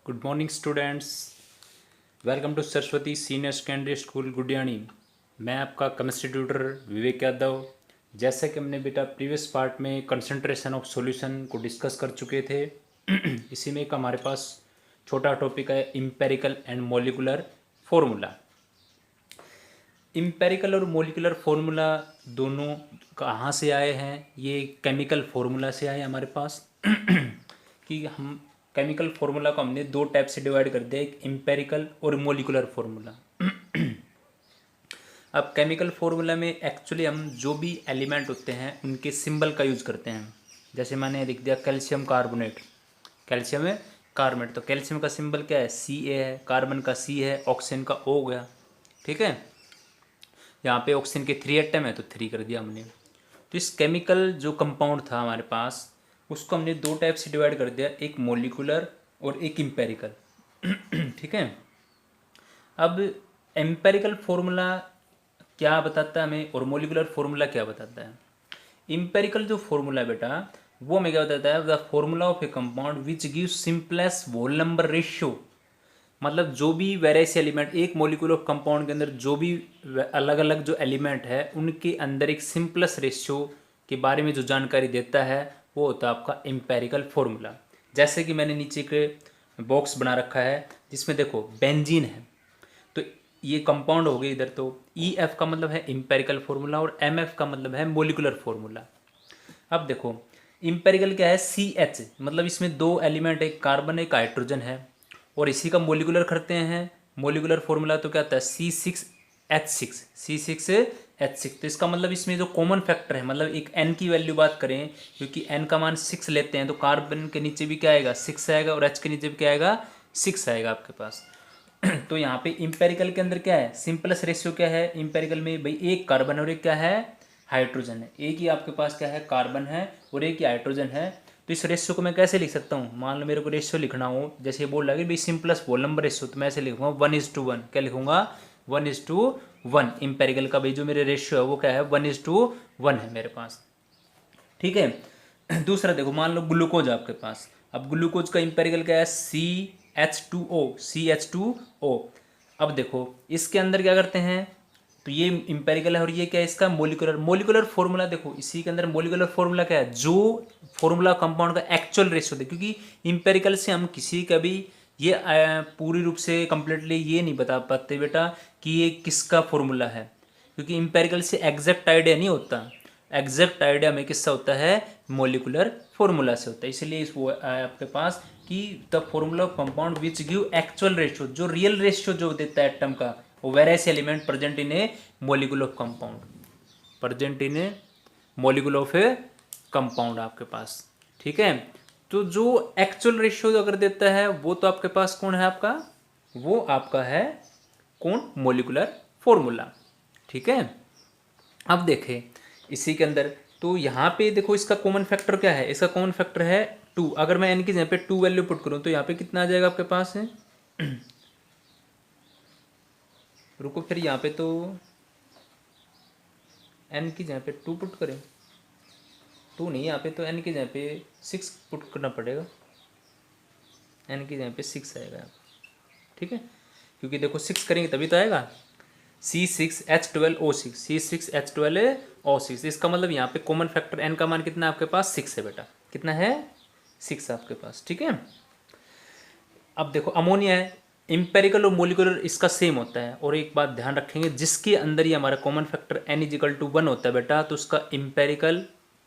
Good morning students. Welcome to Saraswati senior secondary school Gudiyani. मैं आपका chemistry tutor विवेक यादव। जैसे कि हमने बेटा प्रीवियस पार्ट में कंसंट्रेशन ऑफ सॉल्यूशन को डिस्कस कर चुके थे इसी में एक हमारे पास छोटा टॉपिक है empirical and molecular formula. Empirical और मॉलिकुलर फॉर्मूला दोनों कहाँ से आए हैं? ये केमिकल फॉर्मूला से आए हमारे पास कि हम केमिकल फॉर्मूला को हमने दो टाइप से डिवाइड कर दिया, एक इम्पेरिकल और मॉलिकुलर फॉर्मूला। अब केमिकल फॉर्मूला में एक्चुअली हम जो भी एलिमेंट होते हैं उनके सिंबल का यूज करते हैं। जैसे मैंने लिख दिया कैल्शियम कार्बोनेट, कैल्शियम है कार्बोनेट, तो कैल्शियम का सिंबल क्या है? Ca है, कार्बन का C है, ऑक्सीजन का O हो गया। ठीक है, यहाँ पे ऑक्सीजन के 3 एटम है तो 3 कर दिया हमने। तो इस केमिकल जो कंपाउंड था हमारे पास उसको हमने दो टाइप से डिवाइड कर दिया, एक मॉलिकुलर और एक इम्पेरिकल। ठीक है, अब एम्पेरिकल फॉर्मूला क्या बताता है हमें और मॉलिकुलर फॉर्मूला क्या बताता है? इम्पेरिकल जो फॉर्मूला है बेटा वो हमें क्या बताता है? The formula of a compound which give simplest whole number ratio. मतलब जो भी वेरियस एलिमेंट एक मॉलिक्यूल ऑफ कंपाउंड के अंदर जो भी अलग अलग जो एलिमेंट है उनके अंदर एक सिंपलेस्ट रेशियो के बारे में जो जानकारी देता है वो होता है आपका एम्पेरिकल फॉर्मूला। जैसे कि मैंने नीचे के बॉक्स बना रखा है जिसमें देखो बेंजीन है, तो ये कंपाउंड हो गई इधर, तो ई एफ का मतलब है इम्पेरिकल फॉर्मूला और एम एफ का मतलब है मॉलिकुलर फॉर्मूला। अब देखो इम्पेरिकल क्या है? सी एच, मतलब इसमें दो एलिमेंट, एक कार्बन एक हाइड्रोजन है, और इसी का मोलिकुलर करते हैं मोलिकुलर फॉर्मूला तो क्या आता है? C6H6, C6H6। तो इसका मतलब इसमें जो कॉमन फैक्टर है, मतलब एक n की वैल्यू बात करें, क्योंकि n का मान 6 लेते हैं तो कार्बन के नीचे भी क्या आएगा? 6 आएगा, और H के नीचे भी क्या आएगा? 6 आएगा आपके पास। तो यहाँ पे इम्पेरिकल के अंदर क्या है? सिंपलेस्ट रेशियो क्या है इम्पेरिकल में भाई? एक कार्बन और एक क्या है? हाइड्रोजन है। एक ही आपके पास क्या है? कार्बन है और एक ही हाइड्रोजन है। तो इस रेशियो को मैं कैसे लिख सकता हूँ? मान लो मेरे को रेशियो लिखना हो, जैसे ये बोल रहा है कि भाई सिंपलेस्ट होल नंबर रेशियो, तो मैं ऐसे लिखूंगा 1:1। क्या लिखूंगा? 1:1। इम्पेरिकल का भाई जो मेरे रेशियो है वो क्या है? 1:1 है मेरे पास। ठीक है। दूसरा देखो, मान लो ग्लूकोज आपके पास। अब ग्लूकोज का इम्पेरिकल क्या है? CH2O। अब देखो इसके अंदर क्या करते हैं, तो ये इम्पेरिकल है और ये क्या है? इसका मोलिकुलर फॉर्मूला। देखो इसी के अंदर मोलिकुलर फॉर्मूला क्या है? जो फॉर्मूला कंपाउंड का एक्चुअल रेशियो दे, क्योंकि इम्पेरिकल से हम किसी का भी ये पूरी रूप से कंप्लीटली ये नहीं बता पाते बेटा कि ये किसका फॉर्मूला है, क्योंकि इम्पेरिकल से एग्जैक्ट आइडिया नहीं होता। एग्जैक्ट आइडिया में किससे होता है? मोलिकुलर फॉर्मूला से होता है। इसलिए इस वो आपके पास कि the formula of compound which give actual ratio, जो रियल रेशियो जो देता है एटम का, वो various element present in A molecule of compound, present in A molecule of a compound आपके पास। ठीक है, तो जो एक्चुअल रेशियो अगर देता है वो तो आपके पास कौन है? आपका वो आपका है कौन? Molecular formula. ठीक है, अब देखें इसी के अंदर, तो यहाँ पे देखो इसका कॉमन फैक्टर क्या है? इसका कॉमन फैक्टर है 2। अगर मैं n की जगह पे 2 वैल्यू पुट करूँ तो यहाँ पे कितना आ जाएगा आपके पास है? रुको, फिर यहाँ पे तो n की जगह पे 2 पुट करें, 2 नहीं, यहाँ पे तो n की जगह पे 6 पुट करना पड़ेगा। n की जगह पे 6 आएगा यहाँ पे। ठीक है, क्योंकि देखो 6 करेंगे तभी तो आएगा। C6H12O6, C6H12O6। इसका मतलब यहाँ पे कॉमन फैक्टर n का मान कितना है आपके पास? 6 है बेटा। कितना है? 6 आपके पास। ठीक है, अब देखो अमोनिया है, इम्पेरिकल और मोलिकुलर इसका सेम होता है। और एक बात ध्यान रखेंगे, जिसके अंदर ही हमारा कॉमन फैक्टर n=1 होता है बेटा, तो उसका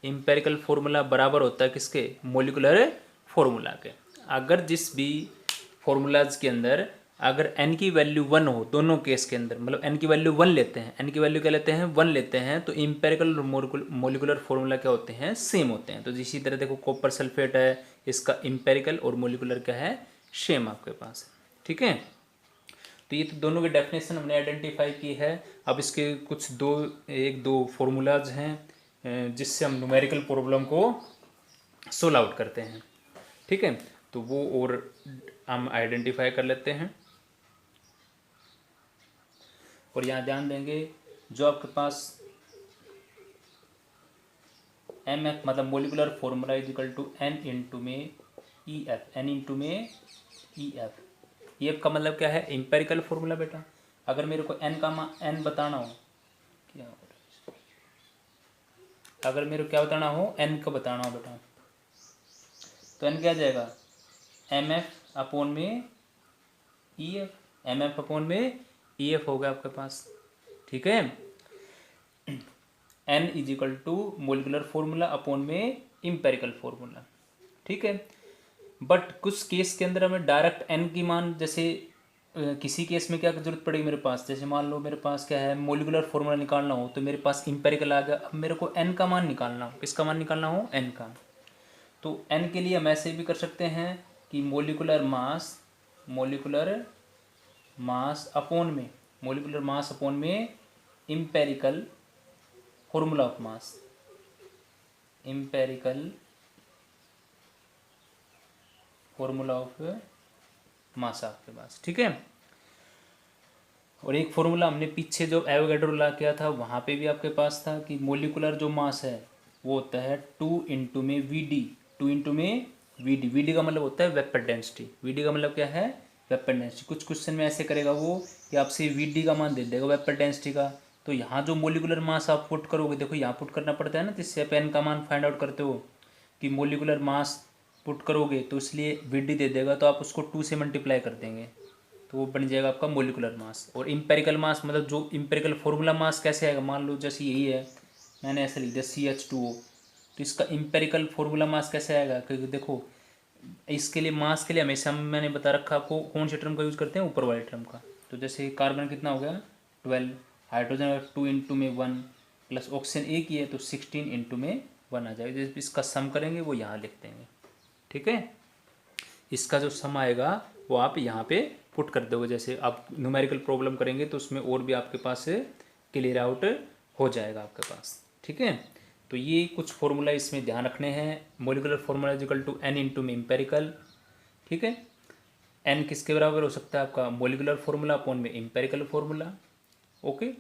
इम्पेरिकल फॉर्मूला बराबर होता है किसके? मोलिकुलर फॉर्मूला के। अगर जिस भी फॉर्मूलाज के अंदर अगर n की वैल्यू 1 हो, दोनों केस के अंदर, मतलब n की वैल्यू 1 लेते हैं, n की वैल्यू क्या लेते हैं? 1 लेते हैं, तो इम्पेरिकल और मोलिकुलर फॉर्मूला क्या होते हैं? सेम होते हैं। तो इसी तरह देखो कॉपर सल्फेट है, इसका इम्पेरिकल और मोलिकुलर क्या है? सेम आपके पास है। ठीक है, तो ये तो दोनों की डेफिनेशन हमने आइडेंटिफाई की है। अब इसके कुछ एक दो फॉर्मूलाज हैं जिससे हम न्यूमेरिकल प्रॉब्लम को सोल्व आउट करते हैं। ठीक है, तो वो और हम आइडेंटिफाई कर लेते हैं। और यहाँ ध्यान देंगे, जो आपके पास एम एफ मतलब molecular formula is equal to n into में ई एफ, एन इंटू में EF का मतलब क्या है, एम्पेरिकल फॉर्मूला बेटा। अगर मेरे को n बताना हो, क्या अगर मेरे को क्या बताना हो, n का बताना हो बेटा, तो n क्या आ जाएगा, MF अपॉन में EF, MF अपॉन में EF हो गया आपके पास। ठीक है, n is equal to molecular formula upon में इम्पेरिकल फॉर्मूला। ठीक है, बट कुछ केस के अंदर हमें डायरेक्ट n की मान, जैसे किसी केस में क्या जरूरत पड़ेगी मेरे पास, जैसे मान लो मेरे पास क्या है, मोलिकुलर फॉर्मूला निकालना हो तो मेरे पास इम्पेरिकल आ गया। अब मेरे को n का मान निकालना हो, किसका मान निकालना हो, n का। तो n के लिए हम ऐसे भी कर सकते हैं कि मोलिकुलर मास अपॉन में empirical formula of mass, empirical formula of mass आपके पास। ठीक है, और एक फॉर्मूला हमने पीछे जो एवोगैड्रो ला किया था वहाँ पे भी आपके पास था कि मोलिकुलर जो मास है वो होता है 2 इंटू में वीडी, 2 इंटू में वीडी। वीडी का मतलब होता है वेपर डेंसिटी, वीडी का मतलब क्या है, वेपर डेंसिटी। कुछ क्वेश्चन में ऐसे करेगा वो कि आपसे वीडी का मान दे देगा वेपर डेंसिटी का, तो यहाँ जो मोलिकुलर मास आप पुट करोगे, देखो यहाँ पुट करना पड़ता है ना, जिससे आप एन का मान फाइंड आउट करते हो कि मोलिकुलर मास पुट करोगे तो इसलिए वीडी दे देगा, तो आप उसको 2 से मल्टीप्लाई कर देंगे तो वो बन जाएगा आपका मोलिकुलर मास। और इम्पेरिकल मास मतलब जो इम्पेरिकल फॉर्मूला मास कैसे आएगा, मान लो जैसे यही है, मैंने ऐसे लिख दिया CH2O, तो इसका इम्पेरिकल फॉर्मूला मास कैसे आएगा, क्योंकि देखो इसके लिए मास के लिए हमेशा मैंने बता रखा आपको कौन से टर्म का यूज़ करते हैं, ऊपर वाले टर्म का। तो जैसे कार्बन कितना हो गया 12, हाइड्रोजन 2 इंटू में 1 प्लस ऑक्सीजन एक ही है तो 16 इंटू में 1 आ जाएगा। जैसे इसका सम करेंगे वो यहाँ लिख देंगे। ठीक है, इसका जो सम आएगा वो आप यहाँ पे पुट कर दोगे, जैसे आप न्यूमेरिकल प्रॉब्लम करेंगे तो उसमें और भी आपके पास क्लियर आउट हो जाएगा आपके पास। ठीक है, तो ये कुछ फॉर्मूला इसमें ध्यान रखने हैं। Molecular formula equal to n into में इम्पेरिकल। ठीक है, n किसके बराबर हो सकता है आपका, मोलिकुलर फॉर्मूला अपॉन में इम्पेरिकल फॉर्मूला। ओके,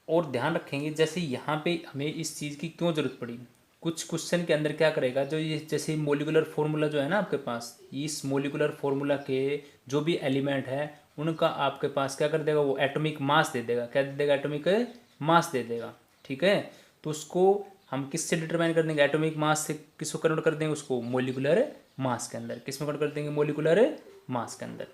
और ध्यान रखेंगे जैसे यहाँ पे हमें इस चीज़ की क्यों ज़रूरत पड़ी, कुछ क्वेश्चन के अंदर क्या करेगा, जो ये जैसे मोलिकुलर फार्मूला जो है ना आपके पास, इस मोलिकुलर फार्मूला के जो भी एलिमेंट है उनका आपके पास क्या कर देगा, वो एटॉमिक मास दे देगा। क्या दे देगा, एटॉमिक मास दे देगा। ठीक है, तो उसको हम किससे डिटरमाइन कर देंगे, एटॉमिक मास से किसको कन्वर्ट कर देंगे, उसको मोलिकुलर मास के अंदर। किस में कन्वर्ट कर देंगे, मोलिकुलर मास के अंदर।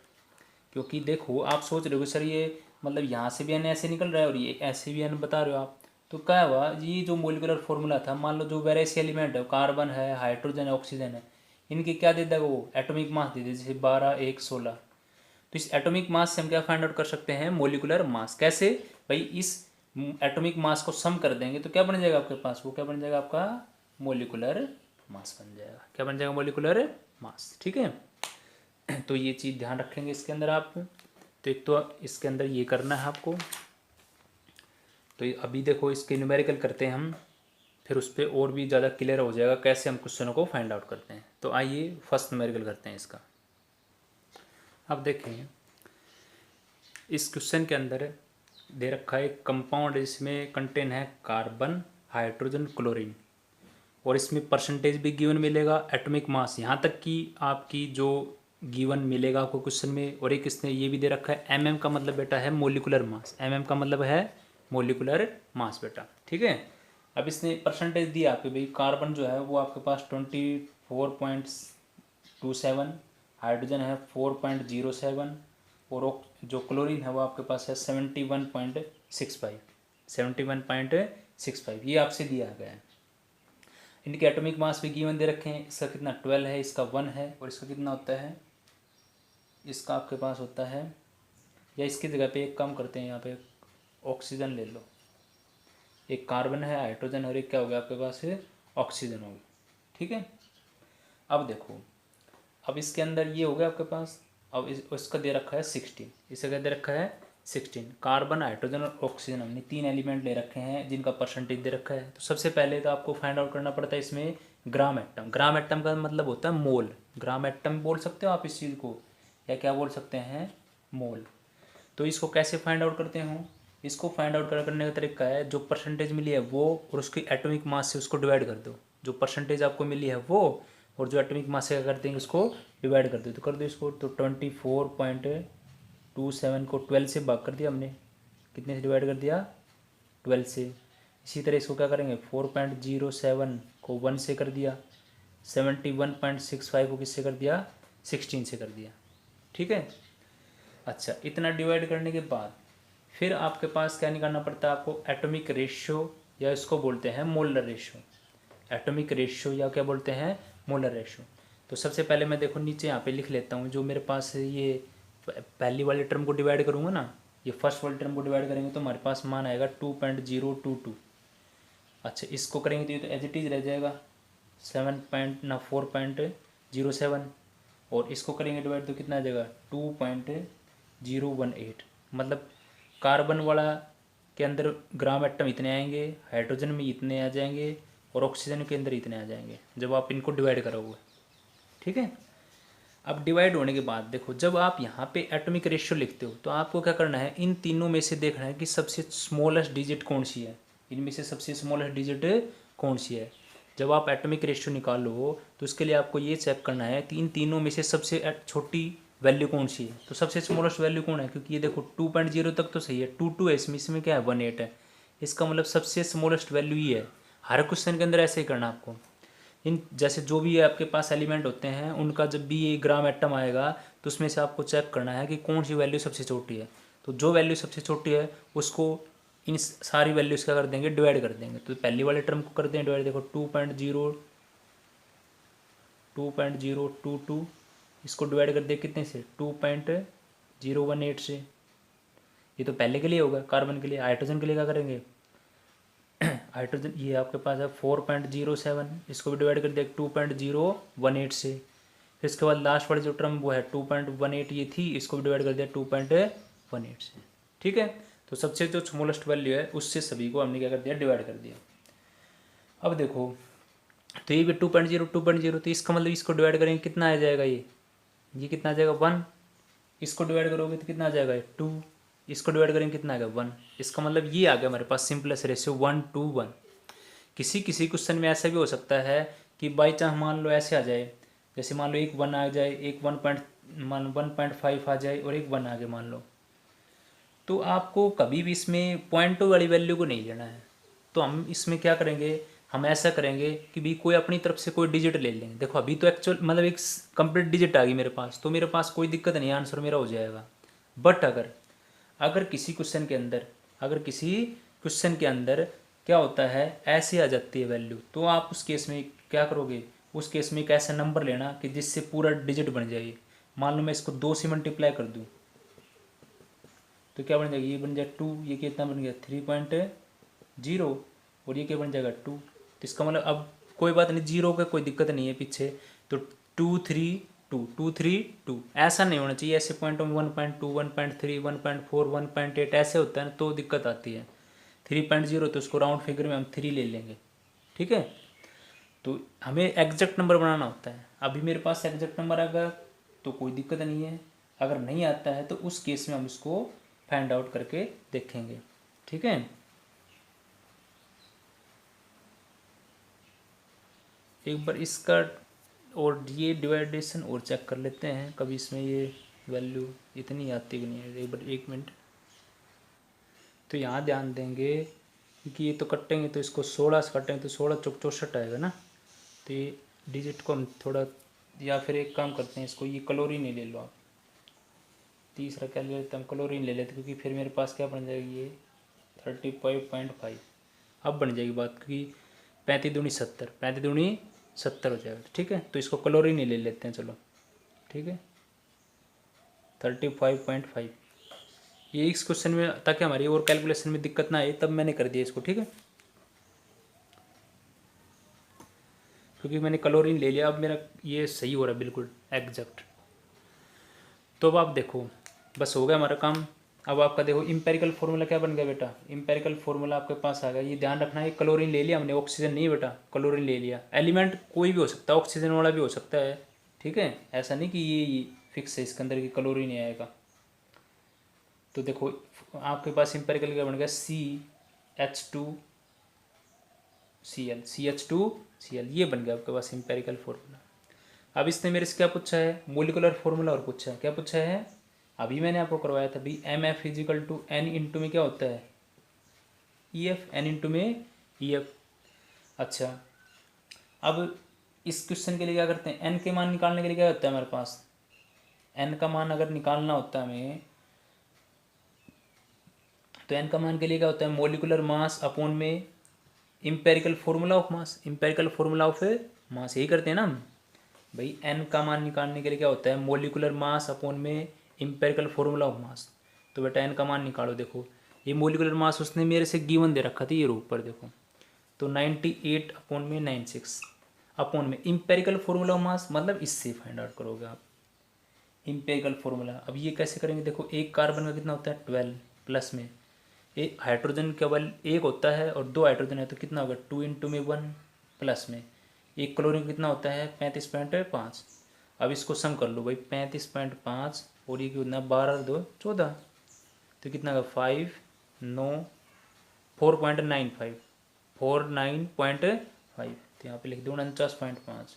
क्योंकि देखो आप सोच रहे हो सर ये मतलब यहाँ से भी एन ऐसे निकल रहा है और ये ऐसे भी एन बता रहे हो आप, तो क्या हुआ, ये जो मोलिकुलर फॉर्मूला था, मान लो जो वेरियस एलिमेंट है, कार्बन है, हाइड्रोजन है, ऑक्सीजन है, इनके क्या दे देगा वो, एटॉमिक मास दे दे, जैसे 12, 1, 16। तो इस एटॉमिक मास से हम क्या फाइंड आउट कर सकते हैं, मोलिकुलर मास। कैसे भाई, इस एटॉमिक मास को सम कर देंगे तो क्या बन जाएगा आपके पास, वो क्या बन जाएगा आपका मोलिकुलर मास बन जाएगा। क्या बन जाएगा, मोलिकुलर मास। ठीक है, तो ये चीज़ ध्यान रखेंगे इसके अंदर आप। तो एक तो इसके अंदर ये करना है आपको। तो अभी देखो इसके न्यूमेरिकल करते हैं हम, फिर उस पर और भी ज़्यादा क्लियर हो जाएगा कैसे हम क्वेश्चनों को फाइंड आउट करते हैं। तो आइए फर्स्ट न्यूमेरिकल करते हैं इसका। अब देखें इस क्वेश्चन के अंदर दे रखा है कंपाउंड, इसमें कंटेन है कार्बन, हाइड्रोजन, क्लोरीन, और इसमें परसेंटेज भी गिवन मिलेगा, एटॉमिक मास यहाँ तक कि आपकी जो गिवन मिलेगा आपको क्वेश्चन में। और एक इसने ये भी दे रखा है mm का मतलब बेटा है मोलिकुलर मास, mm का मतलब है मोलिकुलर मास बेटा। ठीक है, अब इसने परसेंटेज दिया आपके भाई, कार्बन जो है वो आपके पास 24.27, हाइड्रोजन है 4.07, और जो क्लोरीन है वो आपके पास है 71.65, ये आपसे दिया गया है। इनके एटॉमिक मास भी गिवन दे रखे हैं, इसका कितना 12 है, इसका 1 है, और इसका कितना होता है, इसका आपके पास होता है, या इसकी जगह पे एक काम करते हैं, यहाँ पे ऑक्सीजन ले लो, एक कार्बन है, हाइड्रोजन, और एक क्या हो गया आपके पास है ऑक्सीजन हो गया। ठीक है, अब देखो, अब इसके अंदर ये हो गया आपके पास, अब इसका दे रखा है 16, इसका क्या दे रखा है 16, कार्बन, हाइड्रोजन और ऑक्सीजन, हमने 3 एलिमेंट ले रखे हैं जिनका परसेंटेज दे रखा है। तो सबसे पहले तो आपको फाइंड आउट करना पड़ता है इसमें ग्राम एटम। ग्राम एटम का मतलब होता है मोल, ग्राम एटम बोल सकते हो आप इस चीज़ को, या क्या बोल सकते हैं, मोल। तो इसको कैसे फाइंड आउट करते हो, इसको फाइंड आउट करने का तरीका है, जो परसेंटेज मिली है वो और उसकी एटॉमिक मास से उसको डिवाइड कर दो, जो परसेंटेज आपको मिली है वो और जो एटॉमिक मास से क्या कर देंगे उसको डिवाइड कर दो, तो कर दो इसको। तो 24.27 को 12 से भाग कर दिया हमने, कितने से डिवाइड कर दिया, 12 से। इसी तरह इसको क्या करेंगे, 4.07 को 1 से कर दिया, 71.65 को किससे कर दिया, 16 से कर दिया। ठीक है। अच्छा, इतना डिवाइड करने के बाद फिर आपके पास क्या निकालना पड़ता है आपको, एटॉमिक रेशियो, या इसको बोलते हैं मोलर रेशियो। एटॉमिक रेशियो या क्या बोलते हैं, मोलर रेशियो। तो सबसे पहले मैं देखो नीचे यहाँ पे लिख लेता हूँ, जो मेरे पास ये पहली वाले टर्म को डिवाइड करूँगा ना, ये फर्स्ट वाले टर्म को डिवाइड करेंगे तो हमारे पास मान आएगा 2.022। अच्छा, इसको करेंगे तो ये तो एज इट इज़ रह जाएगा 4.07, और इसको करेंगे डिवाइड तो कितना आ जाएगा 2.018। मतलब कार्बन वाला के अंदर ग्राम एटम इतने आएंगे, हाइड्रोजन में इतने आ जाएंगे, और ऑक्सीजन के अंदर इतने आ जाएंगे जब आप इनको डिवाइड करोगे। ठीक है। अब डिवाइड होने के बाद देखो, जब आप यहाँ पे एटॉमिक रेशियो लिखते हो तो आपको क्या करना है, इन तीनों में से देखना है कि सबसे स्मॉलेस्ट डिजिट कौन सी है, इनमें से सबसे स्मॉलेस्ट डिजिट कौन सी है। जब आप एटॉमिक रेशियो निकालो तो उसके लिए आपको ये चेक करना है कि इन तीनों में से सबसे छोटी वैल्यू कौन सी है। तो सबसे स्मॉलेस्ट वैल्यू कौन है, क्योंकि ये देखो 2.0 तक तो सही है, 2 है, इसमें क्या है 18 है, इसका मतलब सबसे स्मॉलेस्ट वैल्यू ही है। हर क्वेश्चन के अंदर ऐसे ही करना आपको। इन जैसे जो भी आपके पास एलिमेंट होते हैं उनका जब भी ये ग्राम एटम आएगा तो उसमें से आपको चेक करना है कि कौन सी वैल्यू सबसे छोटी है। तो जो वैल्यू सबसे छोटी है उसको इन सारी वैल्यूज़ क्या कर देंगे, डिवाइड कर देंगे। तो पहले वाले टर्म को करते हैं डिवाइड, देखो 2.022, इसको डिवाइड कर दिया कितने से, 2.018 से। ये तो पहले के लिए होगा कार्बन के लिए। हाइड्रोजन के लिए क्या करेंगे, हाइड्रोजन ये आपके पास है 4.07, इसको भी डिवाइड कर दिया 2.018 से। फिर इसके बाद लास्ट वाली जो टर्म वो है 2.18 ये थी, इसको भी डिवाइड कर दिया 2.18 से। ठीक है। तो सबसे जो स्मॉलेस्ट वैल्यू है उससे सभी को हमने क्या कर दिया, डिवाइड कर दिया। अब देखो, तो ये भी 2.0 तो इसका मतलब इसको डिवाइड करेंगे कितना आ जाएगा, ये कितना आ जाएगा 1। इसको डिवाइड करोगे तो कितना आ जाएगा 2, इसको डिवाइड करेंगे कितना आ गया 1। इसका मतलब ये आ गया हमारे पास सिंपलेस्ट रेशियो 1:1। किसी किसी क्वेश्चन में ऐसा भी हो सकता है कि बाई चांस मान लो ऐसे आ जाए, जैसे मान लो एक 1 आ जाए, एक 1.5 आ जाए, और एक 1 आ गया मान लो, तो आपको कभी भी इसमें पॉइंटों वाली वैल्यू को नहीं लेना है। तो हम इसमें क्या करेंगे, हम ऐसा करेंगे कि भी कोई अपनी तरफ से कोई डिजिट ले लेंगे। देखो अभी तो एक्चुअल मतलब एक कंप्लीट डिजिट आ गई मेरे पास, तो मेरे पास कोई दिक्कत नहीं, आंसर मेरा हो जाएगा। बट अगर अगर किसी क्वेश्चन के अंदर क्या होता है, ऐसे आ जाती है वैल्यू, तो आप उस केस में क्या करोगे, उस केस में एक ऐसा नंबर लेना कि जिससे पूरा डिजिट बन जाए। मान लो मैं इसको 2 से मल्टीप्लाई कर दूँ तो क्या बन जाएगा, ये बन जाएगा 2, ये कितना बन गया 3.0, और ये क्या बन जाएगा 2। तो इसका मतलब अब कोई बात नहीं, जीरो का कोई दिक्कत नहीं है पीछे। तो 2 3 2 ऐसा नहीं होना चाहिए, ऐसे पॉइंटों में 1.2 1.3 1.4 1.8 ऐसे होता है ना, तो दिक्कत आती है। 3.0 तो उसको राउंड फिगर में हम 3 ले लेंगे। ठीक है। तो हमें एग्जैक्ट नंबर बनाना होता है। अभी मेरे पास एग्जैक्ट नंबर आ गया तो कोई दिक्कत नहीं है, अगर नहीं आता है तो उस केस में हम इसको फाइंड आउट करके देखेंगे। ठीक है। एक बार इसका और ये डिवाइडेशन और चेक कर लेते हैं, कभी इसमें ये वैल्यू इतनी आती कि नहीं है। एक बार 1 मिनट। तो यहाँ ध्यान देंगे क्योंकि ये तो कटेंगे तो इसको 16 से कटेंगे तो 16 चौक 64 आएगा ना। तो ये डिजिट को हम थोड़ा, या फिर एक काम करते हैं, इसको ये क्लोरीन ही ले लो आप। तीसरा क्या ले लेते हैं हम, क्लोरीन ले लेते हैं, क्योंकि फिर मेरे पास क्या बन जाएगी ये 35.5। अब बन जाएगी बात, क्योंकि 35 दूनी 70, 35 दूनी 70 हो जाएगा। ठीक है। तो इसको क्लोरीन ही ले लेते हैं, चलो। ठीक है। 35.5 ये इस क्वेश्चन में, ताकि हमारी और कैलकुलेशन में दिक्कत ना आए, तब मैंने कर दिया इसको। ठीक है। क्योंकि मैंने क्लोरीन ले लिया, अब मेरा ये सही हो रहा है बिल्कुल एग्जैक्ट। तो अब आप देखो, बस हो गया हमारा काम। अब आपका देखो इंपेरिकल फार्मूला क्या बन गया बेटा, इंपेरिकल फार्मूला आपके पास आ गया। ये ध्यान रखना है, क्लोरीन ले लिया हमने, ऑक्सीजन नहीं बेटा, क्लोरीन ले लिया। एलिमेंट कोई भी हो सकता है, ऑक्सीजन वाला भी हो सकता है। ठीक है। ऐसा नहीं कि ये फिक्स है इसके अंदर कि क्लोरीन ही आएगा। तो देखो आपके पास इंपेरिकल क्या बन गया, CH2Cl, CH2Cl, ये बन गया आपके पास इंपेरिकल फार्मूला। अब इसने मेरे से क्या पूछा है, मोलिकुलर फॉर्मूला और पूछा है, क्या पूछा है, अभी मैंने आपको करवाया था भाई M F equal to n into में क्या होता है ई एफ, एन इंटू में ई एफ। अच्छा, अब इस क्वेश्चन के लिए क्या करते हैं, एन के मान निकालने के लिए क्या होता है हमारे पास, एन का मान अगर निकालना होता है हमें, तो एन का मान के लिए क्या होता है, मोलिकुलर मास अपॉन में empirical formula of mass, empirical formula of mass, यही करते हैं ना हम भाई। एन का मान निकालने के लिए क्या होता है, मोलिकुलर मास अपॉन में इम्पेरिकल फॉर्मूला ऑफ मास। तो बेटा एन का मान निकालो। देखो ये मोलिकुलर मास उसने मेरे से गिवन दे रखा था, ये रूप पर देखो, तो 98 अपॉन में 96 अपॉन में इम्पेरिकल फॉर्मूला ऑफ मास, मतलब इससे फाइंड आउट करोगे आप इम्पेरिकल फॉर्मूला। अब ये कैसे करेंगे, देखो एक कार्बन का कितना होता है 12 प्लस में, एक हाइड्रोजन केवल एक होता है और 2 हाइड्रोजन है, तो कितना होगा 2 इंटू में 1 प्लस में, एक क्लोरीन कितना होता है 35.5। अब इसको सम कर लो भाई, 35.5 और ये कितना 12 2 14, तो कितना होगा 5 9 4.95 49.5, तो यहाँ पे लिख दो 49.5।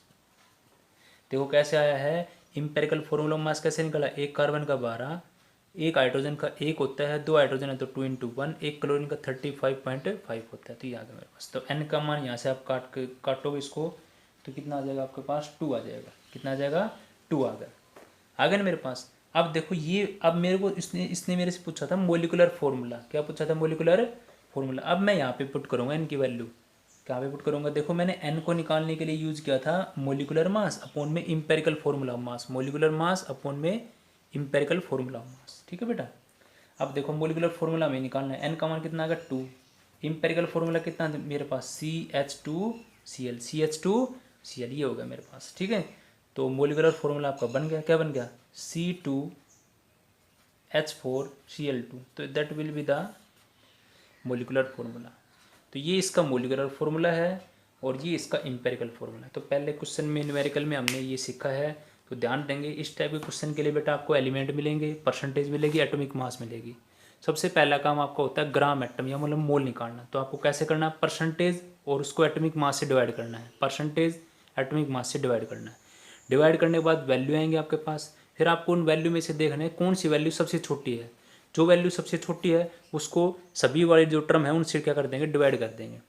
देखो कैसे आया है, इम्पेरिकल फॉर्मूला मास कैसे निकला, एक कार्बन का 12, एक हाइड्रोजन का एक होता है, 2 हाइड्रोजन है तो 2 इंटू 1, एक क्लोरीन का 35.5 होता है, तो ये आ गया मेरे पास। तो एन का मान यहाँ से आप काटोगे इसको, तो कितना आ जाएगा आपके पास 2 आ जाएगा, कितना आ जाएगा 2 आ गया ना मेरे पास। अब देखो ये, अब मेरे को इसने मेरे से पूछा था मोलिकुलर फॉर्मूला, क्या पूछा था मोलिकुलर फॉर्मूला। अब मैं यहाँ पे पुट करूँगा एन की वैल्यू, कहाँ पे पुट करूँगा, देखो मैंने एन को निकालने के लिए यूज़ किया था मोलिकुलर मास अपॉन में empirical formula of mass, molecular mass upon में इम्पेरिकल फॉर्मूला ऑफ मास, ठीक है बेटा। अब देखो मोलिकुलर फॉर्मूला में निकालना है, एन का मान कितना आएगा 2, इम्पेरिकल फॉर्मूला कितना है मेरे पास CH2Cl, CH2Cl ये हो गया मेरे पास, ठीक है। तो मोलिकुलर फॉर्मूला आपका बन गया, क्या बन गया C2H4Cl2, तो that will be the molecular formula. तो ये इसका मोलिकुलर फॉर्मूला है और ये इसका इम्पेरिकल फॉर्मूला है। तो पहले क्वेश्चन में न्यूमेरिकल में हमने ये सीखा है, तो ध्यान देंगे इस टाइप के क्वेश्चन के लिए बेटा आपको एलिमेंट मिलेंगे, परसेंटेज मिलेगी, एटॉमिक मास मिलेगी। सबसे पहला काम आपका होता है ग्राम एटम या मतलब मोल निकालना। तो आपको कैसे करना है, परसेंटेज और उसको एटॉमिक मास से डिवाइड करना है, परसेंटेज एटॉमिक मास से डिवाइड करना है। डिवाइड करने के बाद वैल्यू आएंगे आपके पास, फिर आपको उन वैल्यू में से देखना है कौन सी वैल्यू सबसे छोटी है। जो वैल्यू सबसे छोटी है उसको सभी वाले जो टर्म है उनसे क्या कर देंगे, डिवाइड कर देंगे।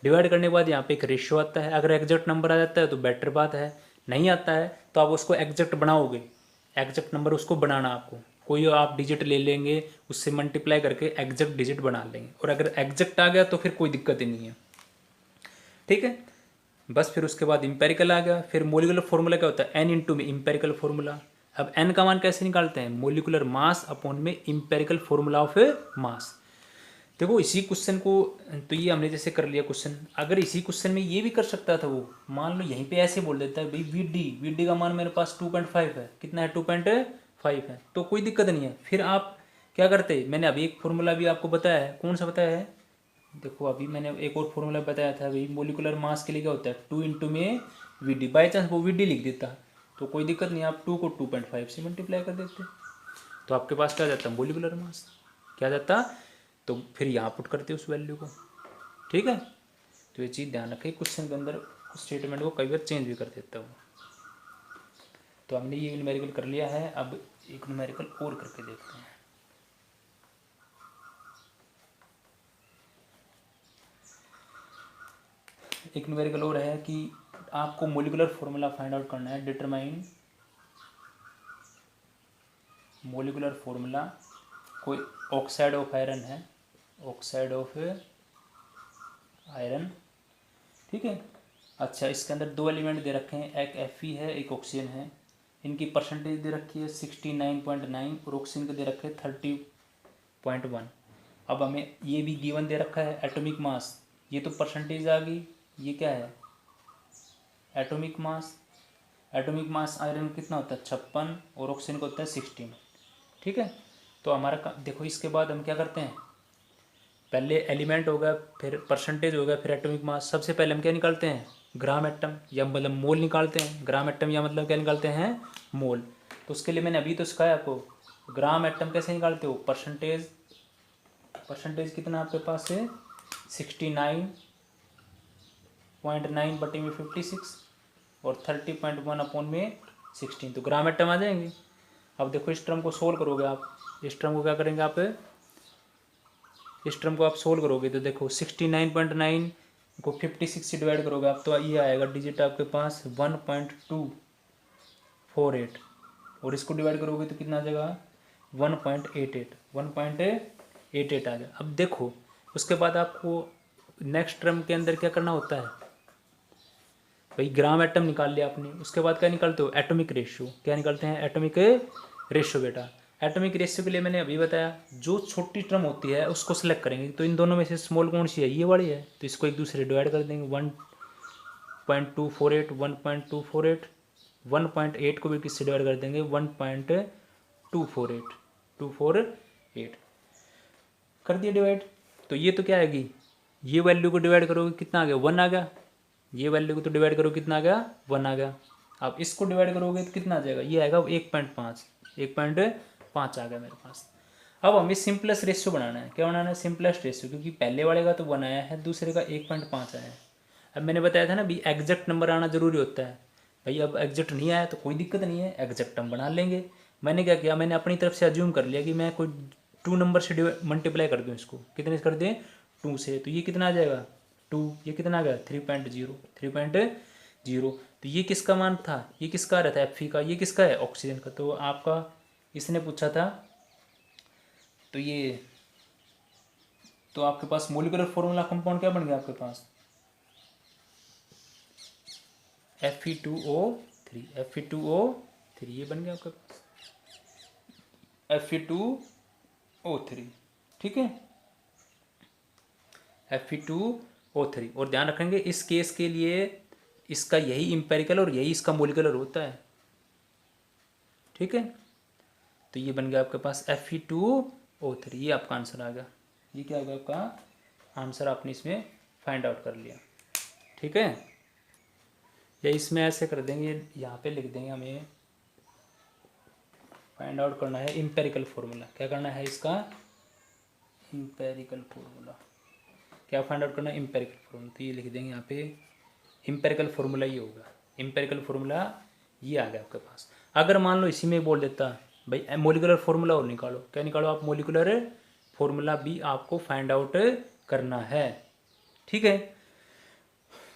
डिवाइड करने के बाद यहाँ पे एक रेशियो आता है, अगर एग्जैक्ट नंबर आ जाता है तो बेटर बात है, नहीं आता है तो आप उसको एग्जैक्ट बनाओगे, एग्जैक्ट नंबर उसको बनाना आपको, कोई आप डिजिट ले लेंगे उससे मल्टीप्लाई करके एग्जैक्ट डिजिट बना लेंगे, और अगर एग्जैक्ट आ गया तो फिर कोई दिक्कत ही नहीं है, ठीक है। बस फिर उसके बाद इम्पेरिकल आ गया। फिर मोलिकुलर फॉर्मूला क्या होता है, एन इंटू में इम्पेरिकल फॉर्मूला। अब एन का मान कैसे निकालते हैं, मोलिकुलर मास अपॉन में इम्पेरिकल फॉर्मूला ऑफ मास। देखो इसी क्वेश्चन को, तो ये हमने जैसे कर लिया क्वेश्चन, अगर इसी क्वेश्चन में ये भी कर सकता था वो, मान लो यहीं पे ऐसे बोल देता है भाई वी डी का मान मेरे पास 2.5 है, कितना है 2.5 है, तो कोई दिक्कत नहीं है। फिर आप क्या करते, मैंने अभी एक फॉर्मूला भी आपको बताया है, कौन सा बताया है, देखो अभी मैंने एक और फॉर्मूला बताया था भाई, मोलिकुलर मास के लिए क्या होता है 2 इंटू में वी डी, बाई चांस वो वी डी लिख देता तो कोई दिक्कत नहीं, आप 2 को 2.5 से मल्टीप्लाई कर देते, तो आपके पास क्या जाता है मोलिकुलर मास, क्या जाता, तो फिर यहाँ पुट करते उस वैल्यू को, ठीक है। तो ये चीज़ ध्यान रखें, क्वेश्चन के अंदर स्टेटमेंट को कई बार चेंज भी कर देता हूँ। तो हमने ये न्यूमेरिकल कर लिया है, अब एक न्यूमेरिकल और करके देखते हैं। एक न्यूमेरिकल और है कि आपको मोलिकुलर फॉर्मूला फाइंड आउट करना है, डिटरमाइन मोलिकुलर फॉर्मूला, कोई ऑक्साइड ऑफ आयरन है, ऑक्साइड ऑफ आयरन, ठीक है। अच्छा इसके अंदर 2 एलिमेंट दे रखे हैं, एक Fe है एक ऑक्सीजन है, इनकी परसेंटेज दे रखी है 69.9 और ऑक्सीजन के दे रखे हैं 30.1। अब हमें ये भी गिवन दे रखा है एटॉमिक मास, ये तो परसेंटेज आ गई, ये क्या है atomic mass, atomic mass iron कितना होता है 56 और ऑक्सीजन का होता है 16, ठीक है। तो हमारा देखो इसके बाद हम क्या करते हैं, पहले एलिमेंट होगा फिर परसेंटेज होगा फिर एटॉमिक मास। सबसे पहले हम क्या निकालते हैं, ग्राम एटम या मतलब मोल निकालते हैं, ग्राम एटम या मतलब क्या निकालते हैं मोल। तो उसके लिए मैंने अभी तो सिखाया आपको, ग्राम एटम कैसे निकालते हो, परसेंटेज, परसेंटेज कितना आपके पास है 69.9 बटे में 56 और 30.1 अपॉन में 16, तो ग्राम एटम आ जाएंगे। अब देखो इस टर्म को सोल्व करोगे आप, इस टर्म को क्या करेंगे आप, इस टर्म को आप सोल्व करोगे तो देखो 69.9 को 56 से डिवाइड करोगे आप, तो ये आएगा डिजिट आपके पास 1.248, और इसको डिवाइड करोगे तो कितना आ जाएगा 1.88 आ जाएगा। अब देखो उसके बाद आपको नेक्स्ट टर्म के अंदर क्या करना होता है भाई, ग्राम एटम निकाल लिया आपने, उसके बाद क्या निकालते हो, एटॉमिक रेशियो। क्या निकालते हैं, एटॉमिक रेशियो बेटा। एटॉमिक रेशियो के लिए मैंने अभी बताया जो छोटी टर्म होती है उसको सेलेक्ट करेंगे, तो इन दोनों में से स्मॉल कौन सी है, ये वाली है, तो इसको एक दूसरे डिवाइड कर देंगे 1.248 1.248, 1.8 को भी किससे डिवाइड कर देंगे 1.248 कर दिया डिवाइड। तो ये तो क्या आएगी, ये वैल्यू को डिवाइड करोगे कितना आ गया 1 आ गया, ये वैल्यू को तो डिवाइड करो कितना आ गया 1 आ गया। अब इसको डिवाइड करोगे तो कितना आ जाएगा, ये आएगा 1.5 आ गया मेरे पास। अब हमें सिंपलेस्ट रेशियो बनाना है, क्या बनाना है, सिंपलेस्ट रेशियो, क्योंकि पहले वाले का तो 1 आया है, दूसरे का 1.5 आया है। अब मैंने बताया था ना भी एग्जैक्ट नंबर आना जरूरी होता है भाई, अब एग्जैक्ट नहीं आया तो कोई दिक्कत नहीं है, एग्जैक्ट हम बना लेंगे। मैंने क्या किया, मैंने अपनी तरफ से अज्यूम कर लिया कि मैं कोई 2 नंबर से मल्टीप्लाई कर दूँ इसको, कितने से कर दें 2 से, तो ये कितना आ जाएगा 2, ये कितना आ गया 3.0, तो ये किसका मान था, ये किसका आ रहा था Fe का, ये किसका है ऑक्सीजन का। तो आपका इसने पूछा था, तो ये तो आपके पास मोलिकुलर फॉर्मूला कंपाउंड क्या बन गया आपके पास, Fe2O3, ये बन गया आपके पास Fe2O3, ठीक है, Fe2O3। और ध्यान रखेंगे इस केस के लिए इसका यही इंपेरिकल और यही इसका मोलिकुलर होता है, ठीक है। तो ये बन गया आपके पास Fe2O3, ये आपका आंसर आ गया, ये क्या होगा आपका आंसर, आपने इसमें फाइंड आउट कर लिया, ठीक है। या इसमें ऐसे कर देंगे, यहाँ पे लिख देंगे हमें फाइंड आउट करना है इंपेरिकल फॉर्मूला। क्या करना है इसका, इंपेरिकल फॉर्मूला, क्या फाइंड आउट करना है इंपेरिकल फॉर्मूला, तो ये लिख देंगे यहाँ पे इंपेरिकल फॉर्मूला ये होगा, इंपेरिकल फॉर्मूला ये आ गया आपके पास। अगर मान लो इसी में बोल देता भाई मोलिकुलर फॉर्मूला और निकालो, क्या निकालो आप, मोलिकुलर फॉर्मूला भी आपको फाइंड आउट करना है, ठीक है।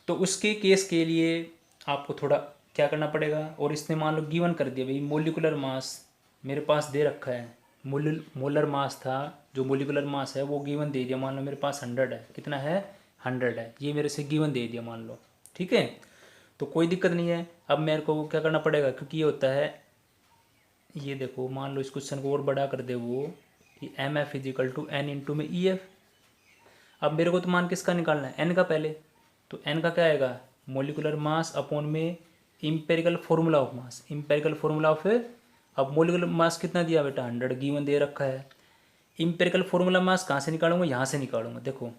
तो उसके केस के लिए आपको थोड़ा क्या करना पड़ेगा, और इसने मान लो गिवन कर दिया भाई मोलिकुलर मास मेरे पास दे रखा है, मोलर मास था, जो मोलिकुलर मास है वो गिवन दे दिया, मान लो मेरे पास 100 है, कितना है 100 है, ये मेरे से गिवन दे दिया मान लो, ठीक है। तो कोई दिक्कत नहीं है, अब मेरे को क्या करना पड़ेगा, क्योंकि ये होता है, ये देखो मान लो इस क्वेश्चन को और बड़ा कर दे वो कि MF = N इंटू में EF। अब मेरे को तो मान किसका निकालना है, N का पहले, तो N का क्या आएगा, मोलिकुलर मास अपॉन में empirical formula of mass, empirical formula of, अब मोलिकुलर मास कितना दिया बेटा 100 गिवन दे रखा है, इंपेरिकल फॉर्मूला मास कहाँ से निकालूंगा, यहाँ से निकालूंगा, देखो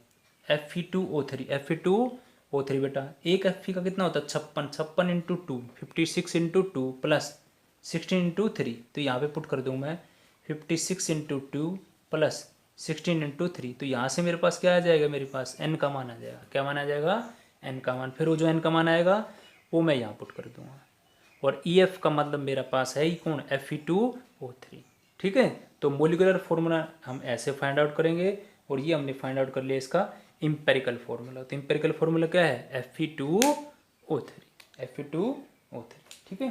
Fe2O3 बेटा, एक Fe का कितना होता है 56 इंटू 2 56 इंटू 2 प्लस 16 इंटू 3, तो यहाँ पे पुट कर दूँ मैं 56 इंटू 2 प्लस 16 इंटू 3, तो यहाँ से मेरे पास क्या आ जाएगा, मेरे पास N का मान आ जाएगा, क्या मान आ जाएगा N का मान, फिर वो जो N का मान आएगा वो मैं यहाँ पुट कर दूँगा, और EF का मतलब मेरा पास है ही कौन, Fe2O3, ठीक है। तो मोलिकुलर फार्मूला हम ऐसे फाइंड आउट करेंगे, और ये हमने फाइंड आउट कर लिया इसका इंपेरिकल फार्मूला। तो इंपेरिकल फार्मूला क्या है, Fe2O3, ठीक है।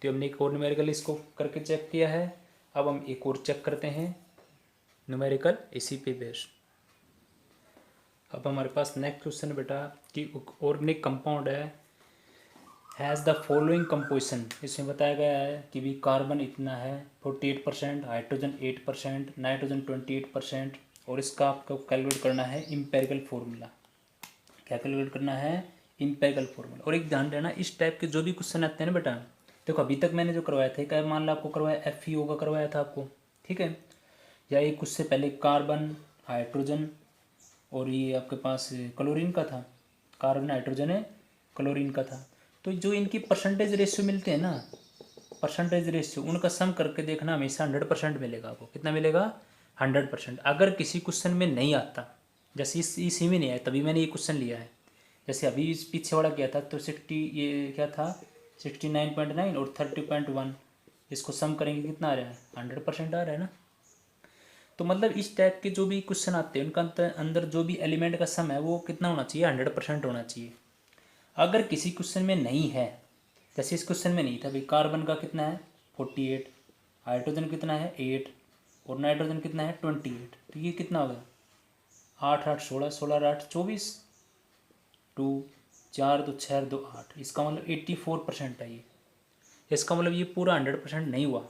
तो हमने एक और न्यूमेरिकल इसको करके चेक किया है, अब हम एक और चेक करते हैं न्यूमेरिकल इसी पे बेस्ड। अब हमारे पास नेक्स्ट क्वेश्चन है बेटा कि ऑर्गेनिक कंपाउंड है, हैज़ द फॉलोइंग कंपोजिशन, इसमें बताया गया है कि भी कार्बन इतना है 48%, हाइड्रोजन 8%, नाइट्रोजन 28%, और इसका आपको कैलकुलेट करना है इंपेरिकल फार्मूला। क्या कैलकुलेट करना है, इंपेरिकल फार्मूला। और एक ध्यान देना, इस टाइप के जो भी क्वेश्चन आते हैं ना बेटा, देखो अभी तक मैंने जो करवाया था, क्या मान लो आपको करवाया FeO का करवाया था आपको, ठीक है, या एक उससे पहले कार्बन, हाइड्रोजन, और ये आपके पास क्लोरीन का था, कार्बन हाइड्रोजन है क्लोरीन का था। तो जो इनकी परसेंटेज रेशियो मिलते हैं ना, परसेंटेज रेशियो, उनका सम करके देखना, हमेशा 100% मिलेगा आपको, कितना मिलेगा 100%। अगर किसी क्वेश्चन में नहीं आता, जैसे इसी में नहीं आया तभी मैंने ये क्वेश्चन लिया है, जैसे अभी इस पीछे वाला किया था तो 60, ये क्या था 69.9 और 30.1, इसको सम करेंगे कितना आ रहा है 100% आ रहा है ना। तो मतलब इस टाइप के जो भी क्वेश्चन आते हैं उनका अंदर जो भी एलिमेंट का सम है वो कितना होना चाहिए 100% होना चाहिए। अगर किसी क्वेश्चन में नहीं है, जैसे इस क्वेश्चन में नहीं था भाई, कार्बन का कितना है 48, हाइड्रोजन कितना है 8 और नाइट्रोजन कितना है 28, तो ये कितना होगा 8 8 16, 16 8 24, 2 4 2 6 2 8, इसका मतलब 84% है ये। इसका मतलब ये पूरा 100% नहीं हुआ।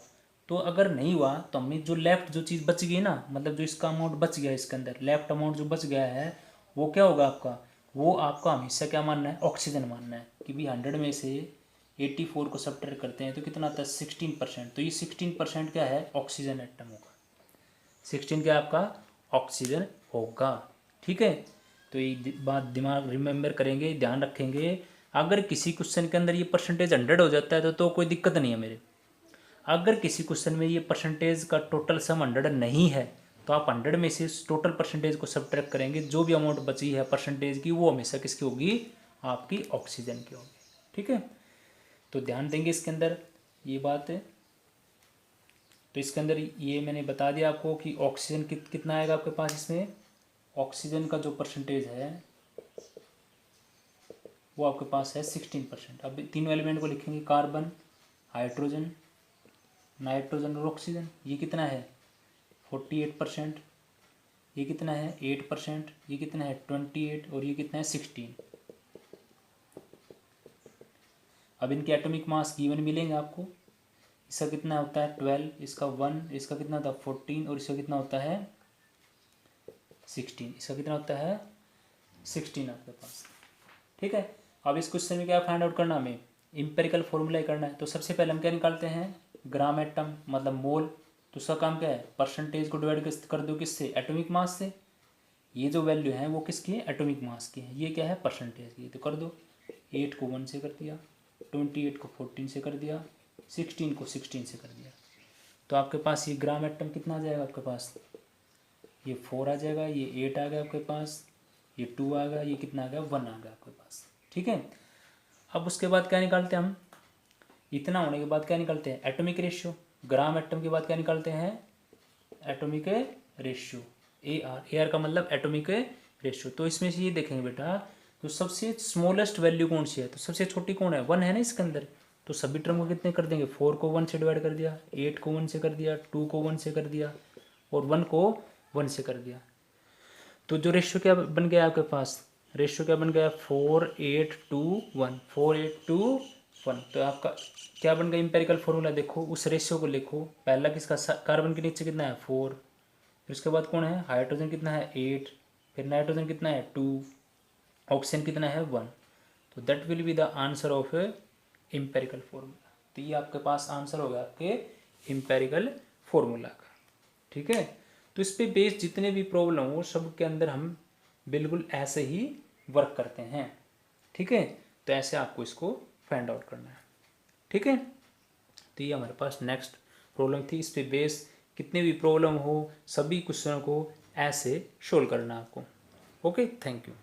तो अगर नहीं हुआ तो हमें जो लेफ्ट जो चीज़ बच गई ना, मतलब जो इसका अमाउंट बच गया इसके अंदर लेफ्ट अमाउंट जो बच गया है वो क्या होगा आपका, वो आपका हमेशा क्या मानना है ऑक्सीजन मानना है कि भाई 100 में से 84 को सब्ट्रैक्ट करते हैं तो कितना आता है 16%, तो ये 16% क्या है ऑक्सीजन एटम होगा। 16 क्या आपका ऑक्सीजन होगा। ठीक है, तो ये बात दिमाग रिमेंबर करेंगे, ध्यान रखेंगे। अगर किसी क्वेश्चन के अंदर ये परसेंटेज 100 हो जाता है तो कोई दिक्कत नहीं है मेरे। अगर किसी क्वेश्चन में ये परसेंटेज का टोटल सम 100 नहीं है तो आप 100 में से टोटल परसेंटेज को सब्ट्रैक्ट करेंगे, जो भी अमाउंट बची है परसेंटेज की वो हमेशा किसकी होगी आपकी ऑक्सीजन की होगी। ठीक है, तो ध्यान देंगे इसके अंदर ये बात है। तो इसके अंदर ये मैंने बता दिया आपको कि ऑक्सीजन कितना आएगा आपके पास, इसमें ऑक्सीजन का जो परसेंटेज है वो आपके पास है 16%। अब तीनों एलिमेंट को लिखेंगे, कार्बन, हाइड्रोजन, नाइट्रोजन और ऑक्सीजन। ये कितना है 48%, ये कितना है 8%, ये कितना है 28 और ये कितना है 16। अब इनके एटॉमिक मास गिवन मिलेंगे आपको। इसका कितना होता है 12, इसका 1, इसका कितना होता है 14 और इसका कितना होता है 16, इसका कितना होता है 16 आपके पास। ठीक है, अब इस क्वेश्चन में क्या फाइंड आउट करना हमें, इंपेरिकल फॉर्मूला करना है। तो सबसे पहले हम क्या निकालते हैं ग्राम एटम मतलब मोल। तो उसका काम क्या है परसेंटेज को डिवाइड कर दो किससे एटॉमिक मास से। ये जो वैल्यू है वो किसकी है एटॉमिक मास की है, ये क्या है परसेंटेज की, तो कर दो। 8 को 1 से कर दिया, 28 को 14 से कर दिया, 16 को 16 से कर दिया। तो आपके पास ये ग्राम एटम कितना आ जाएगा आपके पास, ये 4 आ जाएगा, ये 8 आ गया आपके पास, ये 2 आ गया, ये कितना आ गया 1 आ गया आपके पास। ठीक है, अब उसके बाद क्या निकालते हैं हम, इतना होने के बाद क्या निकालते हैं एटॉमिक रेशियो। ग्राम एटम के बाद क्या निकालते हैं एटॉमिक रेशियो, AR का मतलब एटॉमिक रेशियो। तो इसमें से ये देखेंगे बेटा तो सबसे स्मॉलेस्ट वैल्यू कौन सी है, तो सबसे छोटी कौन है 1 है ना इसके अंदर। तो सभी टर्म को कितने कर देंगे 4 को 1 से डिवाइड कर दिया, 8 को 1 से कर दिया, 2 को 1 से कर दिया और 1 को 1 से कर दिया। तो जो रेशियो क्या बन गया आपके पास, रेशियो क्या बन गया 4 8 2 1, 4 8 2 1। तो आपका क्या बन गया इंपेरिकल फॉर्मूला, देखो उस रेशियो को लिखो। पहला किसका कार्बन के नीचे कितना है 4, फिर उसके बाद कौन है हाइड्रोजन कितना है 8, फिर नाइट्रोजन कितना है 2, ऑक्सीजन कितना है 1। तो that will be the answer of empirical formula. तो ये आपके पास आंसर होगा आपके इंपेरिकल फॉर्मूला का। ठीक है, तो इस पे बेस्ड जितने भी प्रॉब्लम हो सब के अंदर हम बिल्कुल ऐसे ही वर्क करते हैं। ठीक है, तो ऐसे आपको इसको फाइंड आउट करना है। ठीक है, तो ये हमारे पास नेक्स्ट प्रॉब्लम थी। इस पे बेस कितने भी प्रॉब्लम हो सभी क्वेश्चनों को ऐसे सोल्व करना आपको। Okay, thank you.